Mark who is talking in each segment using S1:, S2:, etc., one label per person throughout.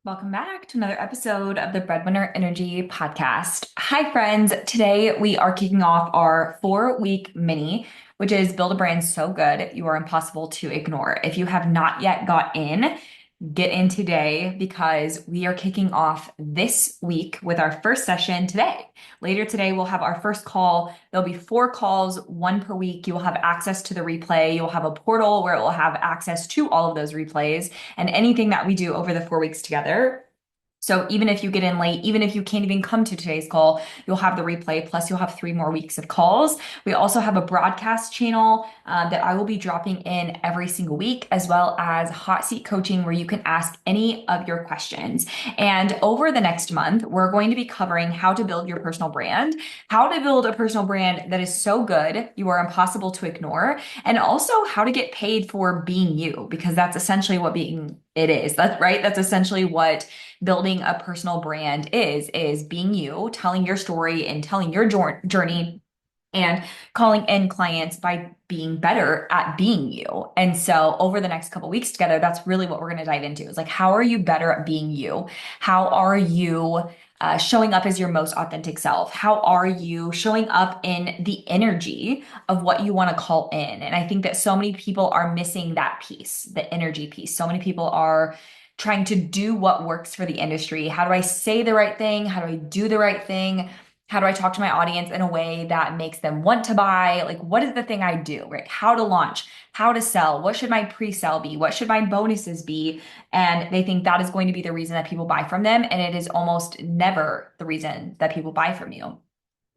S1: Welcome back to another episode of the Breadwinner Energy Podcast. Hi, friends. Today we are kicking off our 4-week mini, which is Build a Brand So Good You Are Impossible to Ignore. If you have not yet got in, get in today because we are kicking off this week with our first session today. Later today, we'll have our first call. There'll be 4 calls, one per week. You will have access to the replay. You'll have a portal where it will have access to all of those replays and anything that we do over the 4 weeks together. So even if you get in late, even if you can't even come to today's call, you'll have the replay, plus you'll have 3 more weeks of calls. We also have a broadcast channel that I will be dropping in every single week, as well as hot seat coaching where you can ask any of your questions. And over the next month, we're going to be covering how to build your personal brand, how to build a personal brand that is so good you are impossible to ignore, and also how to get paid for being you, because that's essentially what being it is. That's right. That's essentially what building a personal brand is being you, telling your story and telling your journey and calling in clients by being better at being you. And so over the next couple weeks together, that's really what we're going to dive into is like, how are you better at being you? How are you showing up as your most authentic self? How are you showing up in the energy of what you want to call in? And I think that so many people are missing that piece, the energy piece. So many people are trying to do what works for the industry. How do I say the right thing? How do I do the right thing? How do I talk to my audience in a way that makes them want to buy? Like, what is the thing I do, right? How to launch, how to sell, what should my pre-sale be? What should my bonuses be? And they think that is going to be the reason that people buy from them. And it is almost never the reason that people buy from you.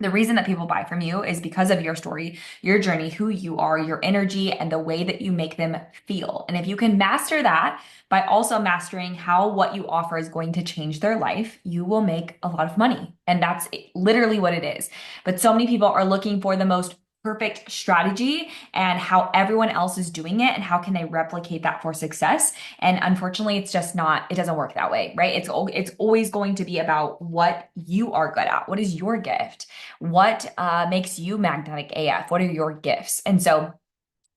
S1: The reason that people buy from you is because of your story, your journey, who you are, your energy, and the way that you make them feel. And if you can master that by also mastering how what you offer is going to change their life, you will make a lot of money. And that's literally what it is. But so many people are looking for the most perfect strategy and how everyone else is doing it and how can they replicate that for success. And unfortunately, it's just not, it doesn't work that way, right? It's always going to be about what you are good at. What is your gift? What makes you magnetic AF? What are your gifts? And so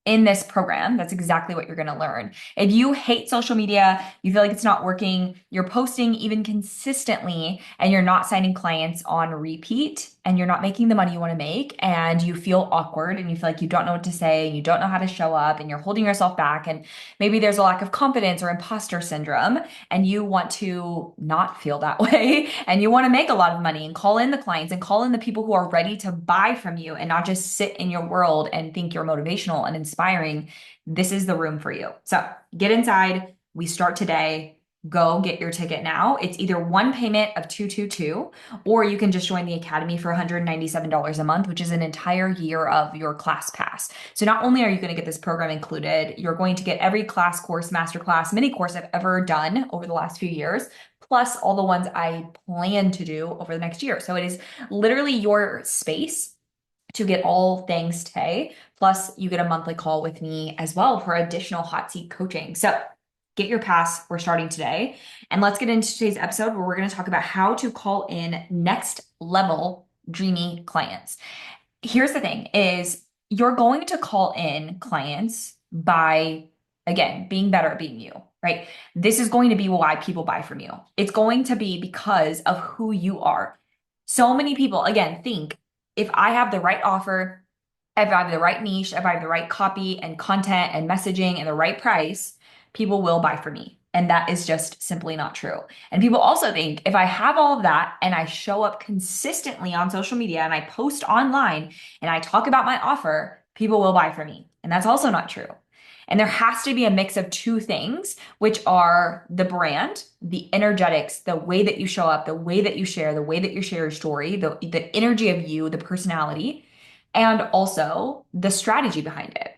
S1: in this program, that's exactly what you're going to learn. If you hate social media, you feel like it's not working, you're posting even consistently, and you're not signing clients on repeat, and you're not making the money you want to make, and you feel awkward, and you feel like you don't know what to say, and you don't know how to show up, and you're holding yourself back, and maybe there's a lack of confidence or imposter syndrome, and you want to not feel that way, and you want to make a lot of money and call in the clients and call in the people who are ready to buy from you and not just sit in your world and think you're motivational and inspiring, this is the room for you. So get inside. We start today. Go get your ticket now. It's either one payment of 222, or you can just join the academy for $197 a month, which is an entire year of your class pass. So not only are you going to get this program included, you're going to get every class, course, masterclass, mini course I've ever done over the last few years, plus all the ones I plan to do over the next year. So it is literally your space to get all things today. Plus, you get a monthly call with me as well for additional hot seat coaching. So get your pass. We're starting today. And let's get into today's episode where we're going to talk about how to call in next level dreamy clients. Here's the thing is you're going to call in clients by, again, being better at being you, right? This is going to be why people buy from you. It's going to be because of who you are. So many people, again, think if I have the right offer, if I have the right niche, if I have the right copy and content and messaging and the right price, people will buy from me. And that is just simply not true. And people also think if I have all of that and I show up consistently on social media and I post online and I talk about my offer, people will buy from me. And that's also not true. And there has to be a mix of two things, which are the brand, the energetics, the way that you show up, the way that you share, the way that you share your story, the energy of you, the personality, and also the strategy behind it.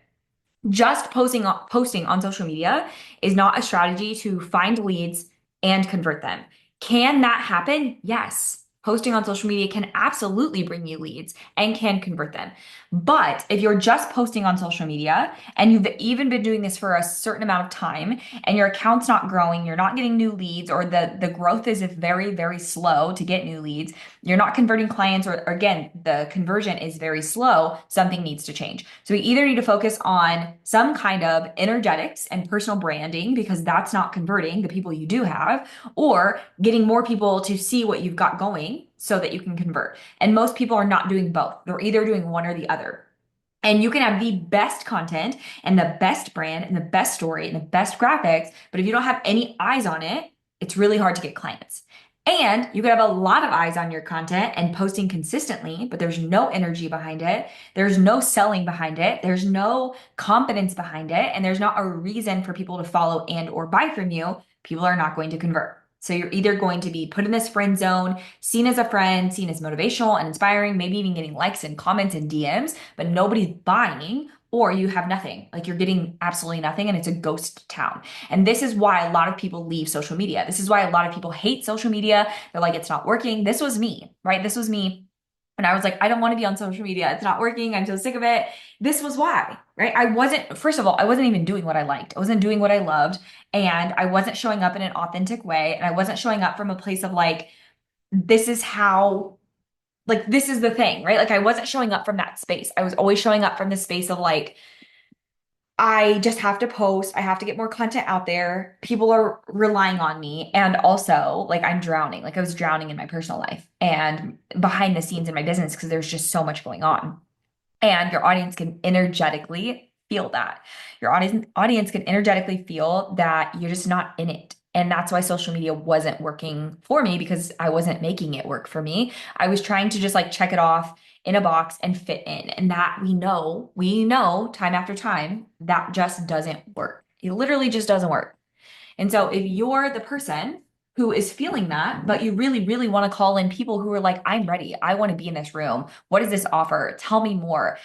S1: Just posting on social media is not a strategy to find leads and convert them. Can that happen? Yes. posting on social media can absolutely bring you leads and can convert them. But if you're just posting on social media and you've even been doing this for a certain amount of time and your account's not growing, you're not getting new leads, or the growth is very, very slow to get new leads, you're not converting clients, or again, the conversion is very slow, something needs to change. So we either need to focus on some kind of energetics and personal branding because that's not converting the people you do have, or getting more people to see what you've got going so that you can convert. And most people are not doing both. They're either doing one or the other. And you can have the best content and the best brand and the best story and the best graphics, but if you don't have any eyes on it, it's really hard to get clients. And you could have a lot of eyes on your content and posting consistently, but there's no energy behind it. There's no selling behind it. There's no confidence behind it. And there's not a reason for people to follow and or buy from you. People are not going to convert. So you're either going to be put in this friend zone, seen as a friend, seen as motivational and inspiring, maybe even getting likes and comments and DMs, but nobody's buying, or you have nothing. Like you're getting absolutely nothing and it's a ghost town. And this is why a lot of people leave social media. This is why a lot of people hate social media. They're like, it's not working. This was me, right? This was me. And I was like, I don't want to be on social media. It's not working. I'm so sick of it. This was why, right? First of all, I wasn't even doing what I liked. I wasn't doing what I loved. And I wasn't showing up in an authentic way. And I wasn't showing up from a place of like, this is how, like, this is the thing, right? Like, I wasn't showing up from that space. I was always showing up from the space of like, I just have to post. I have to get more content out there. People are relying on me. And also, like, I'm drowning. Like, I was drowning in my personal life and behind the scenes in my business because there's just so much going on. And your audience can energetically feel that. Your audience can energetically feel that you're just not in it. And that's why social media wasn't working for me because I wasn't making it work for me. I was trying to just like check it off in a box and fit in. And that we know time after time that just doesn't work. It literally just doesn't work. And so if you're the person who is feeling that, but you really, really want to call in people who are like, I'm ready. I want to be in this room. What is this offer? Tell me more.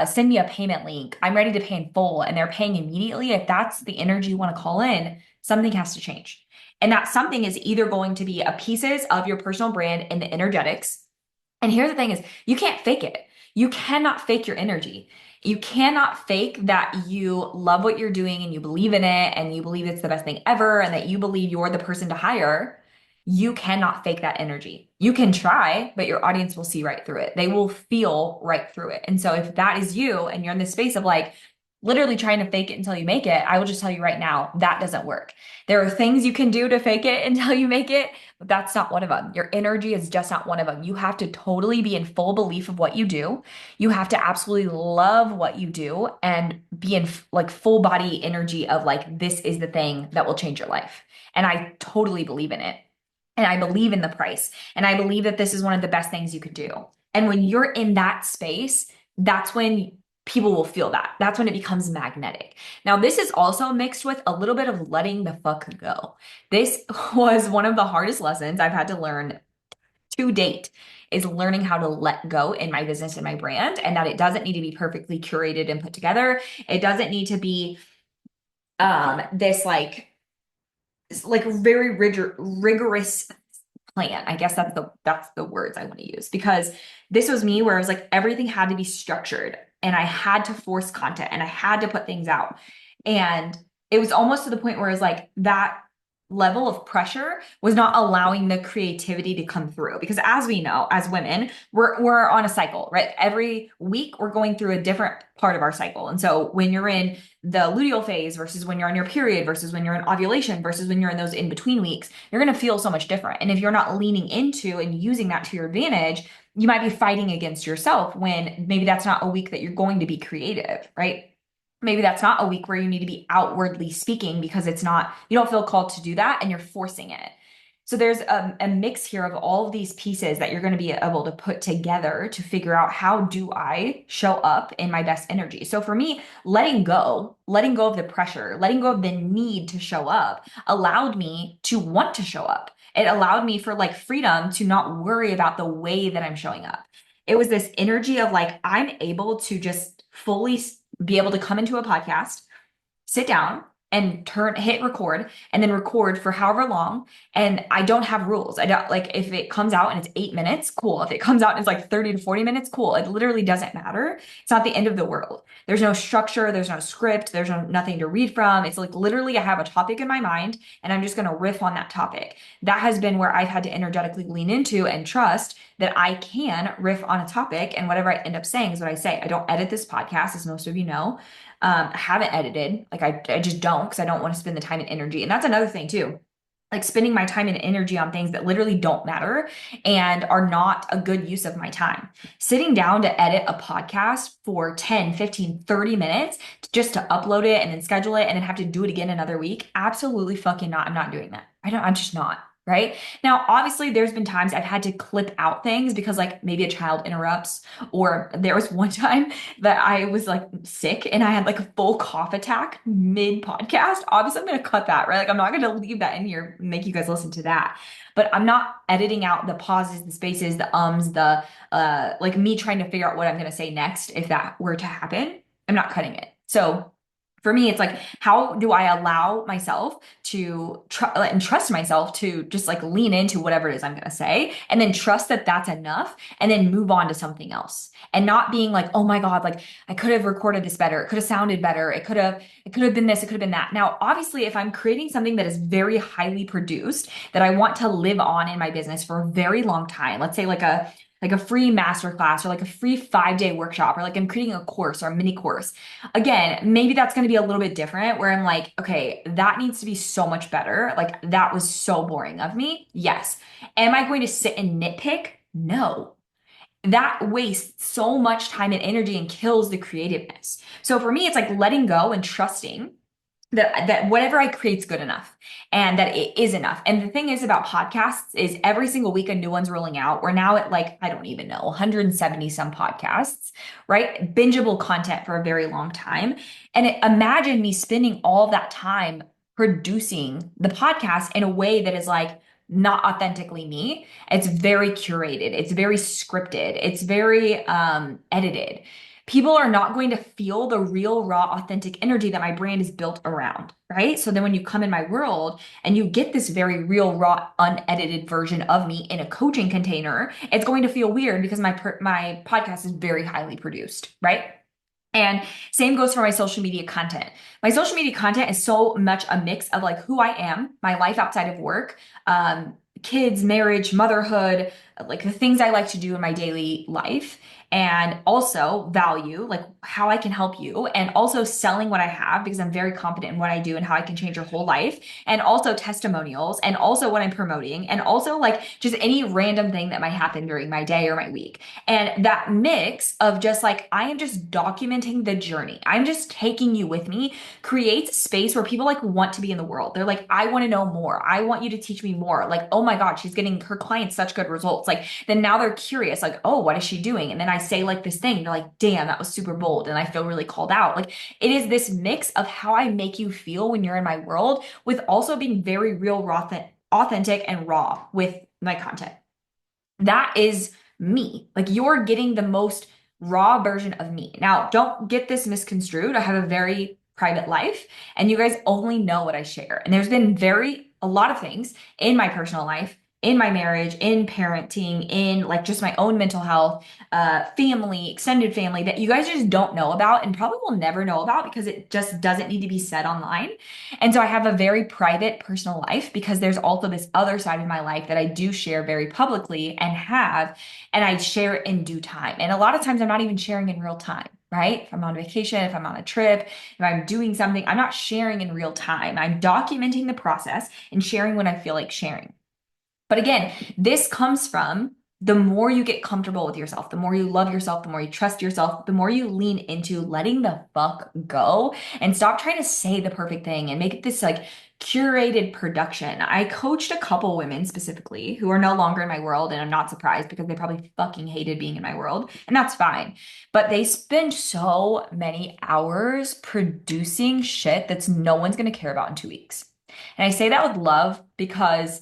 S1: Send me a payment link. I'm ready to pay in full. And they're paying immediately. If that's the energy you want to call in, something has to change. And that something is either going to be a pieces of your personal brand and the energetics. And here's the thing is you can't fake it. You cannot fake your energy. You cannot fake that you love what you're doing and you believe in it and you believe it's the best thing ever and that you believe you're the person to hire. You cannot fake that energy. You can try, but your audience will see right through it. They will feel right through it. And so if that is you and you're in this space of like literally trying to fake it until you make it, I will just tell you right now, that doesn't work. There are things you can do to fake it until you make it, but that's not one of them. Your energy is just not one of them. You have to totally be in full belief of what you do. You have to absolutely love what you do and be in like full body energy of like, this is the thing that will change your life. And I totally believe in it. And I believe in the price. And I believe that this is one of the best things you could do. And when you're in that space, that's when people will feel that. That's when it becomes magnetic. Now, this is also mixed with a little bit of letting the fuck go. This was one of the hardest lessons I've had to learn to date is learning how to let go in my business and my brand, and that it doesn't need to be perfectly curated and put together. It doesn't need to be this like very rigorous plan. I guess that's the words I want to use because this was me where I was like everything had to be structured and I had to force content and I had to put things out. And it was almost to the point where it was like that level of pressure was not allowing the creativity to come through because as we know as women we're on a cycle, right? Every week we're going through a different part of our cycle. And so when you're in the luteal phase versus when you're on your period versus when you're in ovulation versus when you're in those in between weeks, you're going to feel so much different. And if you're not leaning into and using that to your advantage, you might be fighting against yourself when maybe that's not a week that you're going to be creative, right? Maybe that's not a week where you need to be outwardly speaking because it's not, you don't feel called to do that and you're forcing it. So there's a mix here of all of these pieces that you're going to be able to put together to figure out how do I show up in my best energy. So for me, letting go of the pressure, letting go of the need to show up allowed me to want to show up. It allowed me for like freedom to not worry about the way that I'm showing up. It was this energy of like, I'm able to just fully be able to come into a podcast, sit down, and hit record and then record for however long. And I don't have rules. I don't like if it comes out and it's 8 minutes, cool. If it comes out and it's like 30 to 40 minutes, cool. It literally doesn't matter. It's not the end of the world. There's no structure, there's no script, there's nothing to read from. It's like literally I have a topic in my mind and I'm just going to riff on that topic. That has been where I've had to energetically lean into and trust that I can riff on a topic, and whatever I end up saying is what I say. I don't edit this podcast, as most of you know. I haven't edited. Like I just don't because I don't want to spend the time and energy. And that's another thing too. Like spending my time and energy on things that literally don't matter and are not a good use of my time. Sitting down to edit a podcast for 10, 15, 30 minutes just to upload it and then schedule it and then have to do it again another week. Absolutely fucking not. I'm not doing that. I'm just not. Right. Now, obviously, there's been times I've had to clip out things because, like, maybe a child interrupts, or there was one time that I was like sick and I had like a full cough attack mid podcast. Obviously, I'm going to cut that, right? Like, I'm not going to leave that in here and make you guys listen to that. But I'm not editing out the pauses, the spaces, the ums, the like me trying to figure out what I'm going to say next if that were to happen. I'm not cutting it. So for me, it's like, how do I allow myself to and trust myself to just like lean into whatever it is I'm going to say and then trust that that's enough and then move on to something else and not being like, oh my God, like I could have recorded this better. It could have sounded better. It could have been this. It could have been that. Now, obviously, if I'm creating something that is very highly produced that I want to live on in my business for a very long time, let's say like a free masterclass or like a free 5-day workshop or like I'm creating a course or a mini course. Again, maybe that's going to be a little bit different where I'm like, okay, that needs to be so much better. Like that was so boring of me. Yes. Am I going to sit and nitpick? No. That wastes so much time and energy and kills the creativeness. So for me, it's like letting go and trusting that whatever I create is good enough and that it is enough. And the thing is about podcasts is every single week a new one's rolling out. We're now at like, I don't even know, 170 some podcasts, right? Bingeable content for a very long time. And imagine me spending all that time producing the podcast in a way that is like not authentically me. It's very curated. It's very scripted. It's very edited. People are not going to feel the real, raw, authentic energy that my brand is built around, right? So then when you come in my world and you get this very real, raw, unedited version of me in a coaching container, it's going to feel weird because my podcast is very highly produced, right? And same goes for my social media content. My social media content is so much a mix of like who I am, my life outside of work, kids, marriage, motherhood, like the things I like to do in my daily life, and also value, like how I can help you, and also selling what I have because I'm very confident in what I do and how I can change your whole life, and also testimonials, and also what I'm promoting, and also like just any random thing that might happen during my day or my week. And that mix of just like, I am just documenting the journey. I'm just taking you with me, creates space where people like want to be in the world. They're like, I want to know more. I want you to teach me more. Like, oh my God, she's getting her clients such good results. Like, then now they're curious, like, oh, what is she doing? And then I say like this thing, they're like, damn, that was super bold. And I feel really called out. Like, it is this mix of how I make you feel when you're in my world with also being very real, raw, authentic, and raw with my content. That is me. Like you're getting the most raw version of me. Now, don't get this misconstrued. I have a very private life and you guys only know what I share. And there's been a lot of things in my personal life, in my marriage, in parenting, in like just my own mental health, family, extended family that you guys just don't know about and probably will never know about because it just doesn't need to be said online. And so I have a very private personal life because there's also this other side of my life that I do share very publicly and I share it in due time. And a lot of times I'm not even sharing in real time, right? If I'm on vacation, if I'm on a trip, if I'm doing something, I'm not sharing in real time. I'm documenting the process and sharing when I feel like sharing. But again, this comes from the more you get comfortable with yourself, the more you love yourself, the more you trust yourself, the more you lean into letting the fuck go and stop trying to say the perfect thing and make it this like curated production. I coached a couple women specifically who are no longer in my world, and I'm not surprised because they probably fucking hated being in my world, and that's fine. But they spend so many hours producing shit that's no one's gonna care about in 2 weeks. And I say that with love because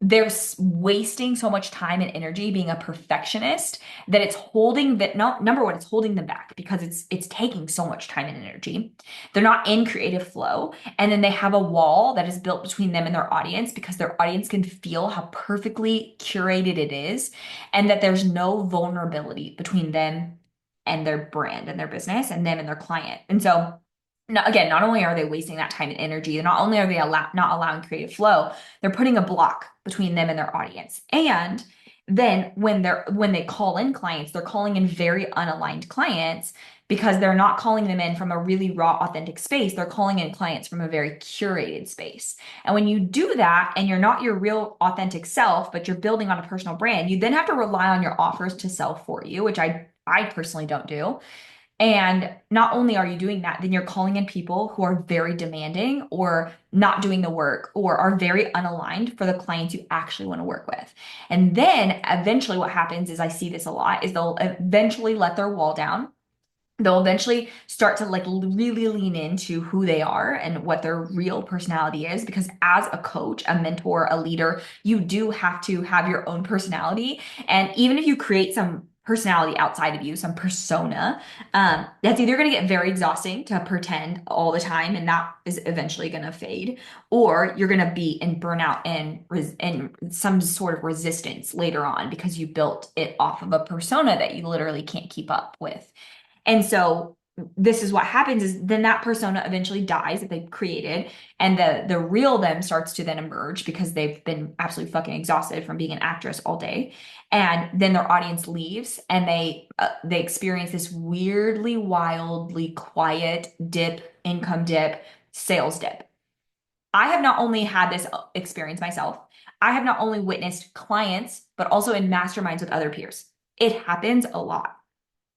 S1: they're wasting so much time and energy being a perfectionist that it's holding that no number one, it's holding them back because it's taking so much time and energy. They're not in creative flow. And then they have a wall that is built between them and their audience because their audience can feel how perfectly curated it is, and that there's no vulnerability between them and their brand and their business and them and their client. And so again, not only are they wasting that time and energy, not only are they not allowing creative flow, they're putting a block between them and their audience. And then when they call in clients, they're calling in very unaligned clients because they're not calling them in from a really raw, authentic space. They're calling in clients from a very curated space. And when you do that and you're not your real authentic self, but you're building on a personal brand, you then have to rely on your offers to sell for you, which I personally don't do. And not only are you doing that, then you're calling in people who are very demanding or not doing the work or are very unaligned for the clients you actually want to work with. And then eventually what happens is I see this a lot is they'll eventually let their wall down. They'll eventually start to like really lean into who they are and what their real personality is. Because as a coach, a mentor, a leader, you do have to have your own personality. And even if you create some personality outside of you, some persona, that's either going to get very exhausting to pretend all the time, and that is eventually going to fade, or you're going to be in burnout and some sort of resistance later on because you built it off of a persona that you literally can't keep up with. And so this is what happens is then that persona eventually dies that they've created, and the real them starts to then emerge because they've been absolutely fucking exhausted from being an actress all day. And then their audience leaves and they experience this weirdly wildly quiet income dip, sales dip. I have not only had this experience myself, I have not only witnessed clients but also in masterminds with other peers. It happens a lot.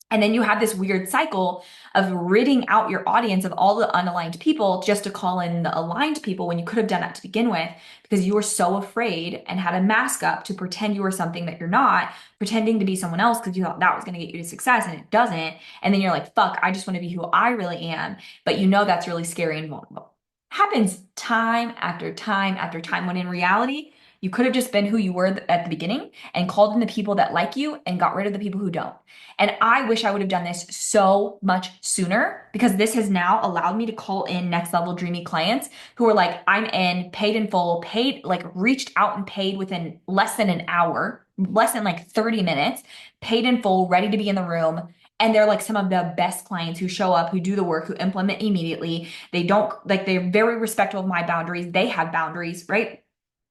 S1: And then you have this weird cycle of ridding out your audience of all the unaligned people just to call in the aligned people when you could have done that to begin with because you were so afraid and had a mask up to pretend you were something that you're not, pretending to be someone else because you thought that was going to get you to success and it doesn't. And then you're like, fuck, I just want to be who I really am. But you know that's really scary and vulnerable. Happens time after time after time when in reality, you could have just been who you were at the beginning and called in the people that like you and got rid of the people who don't. And I wish I would have done this so much sooner because this has now allowed me to call in next level dreamy clients who are like, I'm in, paid in full, paid, like reached out and paid within less than an hour, less than like 30 minutes, paid in full, ready to be in the room. And they're like some of the best clients who show up, who do the work, who implement immediately. They don't like, they're very respectful of my boundaries. They have boundaries, right?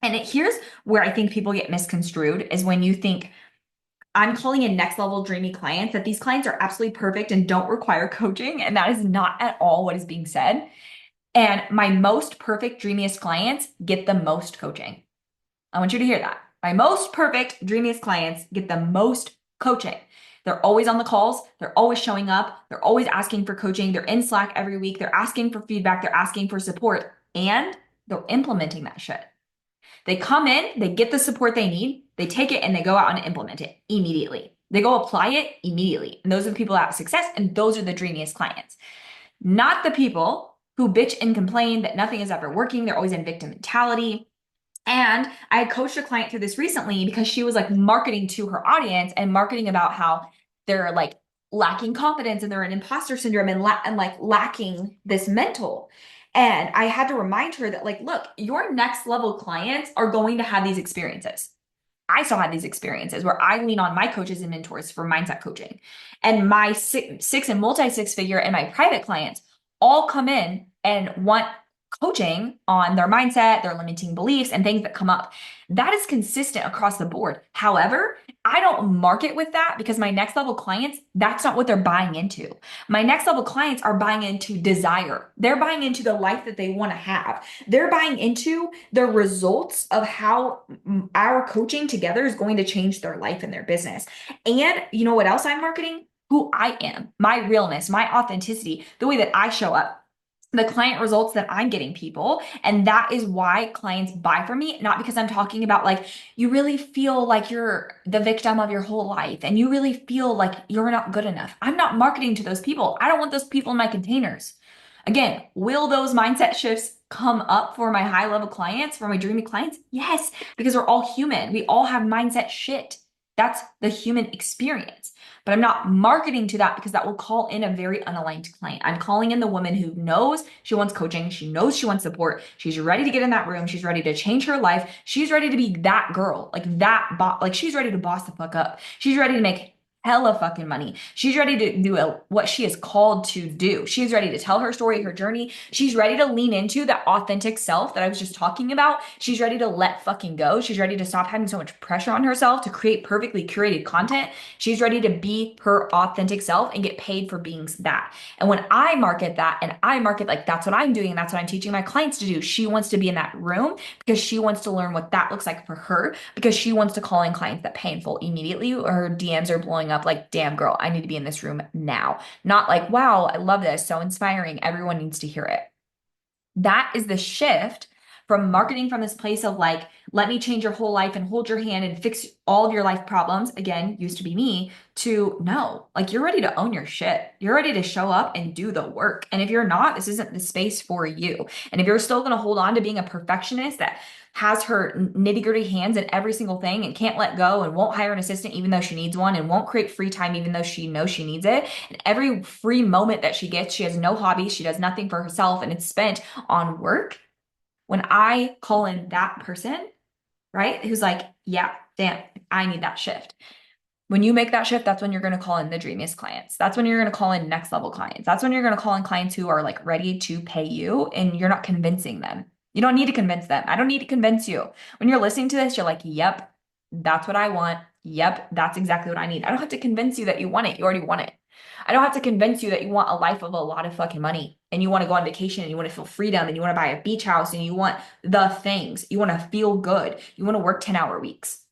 S1: And here's where I think people get misconstrued is when you think, I'm calling in next level dreamy clients, that these clients are absolutely perfect and don't require coaching. And that is not at all what is being said. And my most perfect, dreamiest clients get the most coaching. I want you to hear that. My most perfect, dreamiest clients get the most coaching. They're always on the calls. They're always showing up. They're always asking for coaching. They're in Slack every week. They're asking for feedback. They're asking for support. And they're implementing that shit. They come in, they get the support they need, they take it and they go out and implement it immediately. They go apply it immediately. And those are the people that have success, and those are the dreamiest clients. Not the people who bitch and complain that nothing is ever working. They're always in victim mentality. And I had coached a client through this recently because she was like marketing to her audience and marketing about how they're like lacking confidence and they're in imposter syndrome and like lacking this mental. And I had to remind her that, like, look, your next level clients are going to have these experiences. I still have these experiences where I lean on my coaches and mentors for mindset coaching. And my six and multi six figure and my private clients all come in and want coaching on their mindset, their limiting beliefs, and things that come up. That is consistent across the board. However, I don't market with that because my next level clients, that's not what they're buying into. My next level clients are buying into desire. They're buying into the life that they want to have. They're buying into the results of how our coaching together is going to change their life and their business. And you know what else I'm marketing? Who I am, my realness, my authenticity, the way that I show up, the client results that I'm getting people. And that is why clients buy from me, not because I'm talking about like, you really feel like you're the victim of your whole life and you really feel like you're not good enough. I'm not marketing to those people. I don't want those people in my containers. Again, will those mindset shifts come up for my high level clients, for my dreamy clients? Yes, because we're all human. We all have mindset shit. That's the human experience. But I'm not marketing to that because that will call in a very unaligned client. I'm calling in the woman who knows she wants coaching. She knows she wants support. She's ready to get in that room. She's ready to change her life. She's ready to be that girl, like that like she's ready to boss the fuck up. She's ready to make hella fucking money. She's ready to do what she is called to do. She's ready to tell her story, her journey. She's ready to lean into that authentic self that I was just talking about. She's ready to let fucking go. She's ready to stop having so much pressure on herself to create perfectly curated content. She's ready to be her authentic self and get paid for being that. And when I market that and I market like that's what I'm doing and that's what I'm teaching my clients to do, she wants to be in that room because she wants to learn what that looks like for her because she wants to call in clients that pay in full immediately or her DMs are blowing up like, damn girl, I need to be in this room now. Not like, wow, I love this. So inspiring. Everyone needs to hear it. That is the shift from marketing from this place of like, let me change your whole life and hold your hand and fix all of your life problems. Again, used to be me to no, like you're ready to own your shit. You're ready to show up and do the work. And if you're not, this isn't the space for you. And if you're still going to hold on to being a perfectionist that has her nitty gritty hands in every single thing and can't let go and won't hire an assistant even though she needs one and won't create free time even though she knows she needs it. And every free moment that she gets, she has no hobby, she does nothing for herself, and it's spent on work. When I call in that person, right, who's like, yeah, damn, I need that shift. When you make that shift, that's when you're going to call in the dreamiest clients. That's when you're going to call in next level clients. That's when you're going to call in clients who are like ready to pay you and you're not convincing them. You don't need to convince them. I don't need to convince you. When you're listening to this, you're like, yep, that's what I want. Yep, that's exactly what I need. I don't have to convince you that you want it. You already want it. I don't have to convince you that you want a life of a lot of fucking money and you want to go on vacation and you want to feel freedom and you want to buy a beach house and you want the things. You want to feel good. You want to work 10-hour weeks.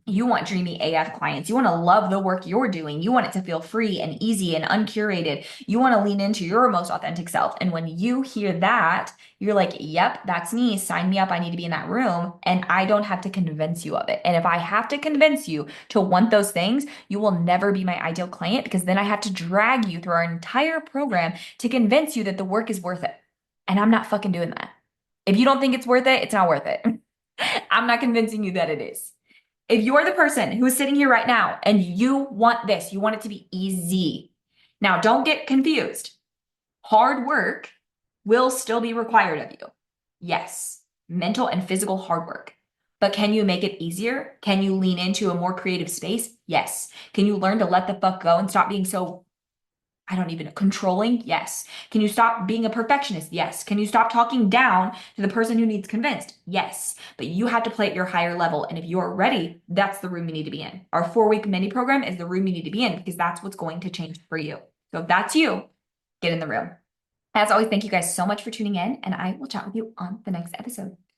S1: You want dreamy AF clients. You want to love the work you're doing. You want it to feel free and easy and uncurated. You want to lean into your most authentic self. And when you hear that, you're like, yep, that's me. Sign me up. I need to be in that room. And I don't have to convince you of it. And if I have to convince you to want those things, you will never be my ideal client because then I have to drag you through our entire program to convince you that the work is worth it. And I'm not fucking doing that. If you don't think it's worth it, it's not worth it. I'm not convincing you that it is. If you're the person who is sitting here right now and you want this, you want it to be easy. Now, don't get confused. Hard work will still be required of you. Yes, mental and physical hard work. But can you make it easier? Can you lean into a more creative space? Yes. Can you learn to let the fuck go and stop being so I don't even know, controlling? Yes. Can you stop being a perfectionist? Yes. Can you stop talking down to the person who needs convinced? Yes. But you have to play at your higher level. And if you're ready, that's the room you need to be in. Our 4-week mini program is the room you need to be in because that's what's going to change for you. So if that's you, get in the room. As always, thank you guys so much for tuning in, and I will chat with you on the next episode.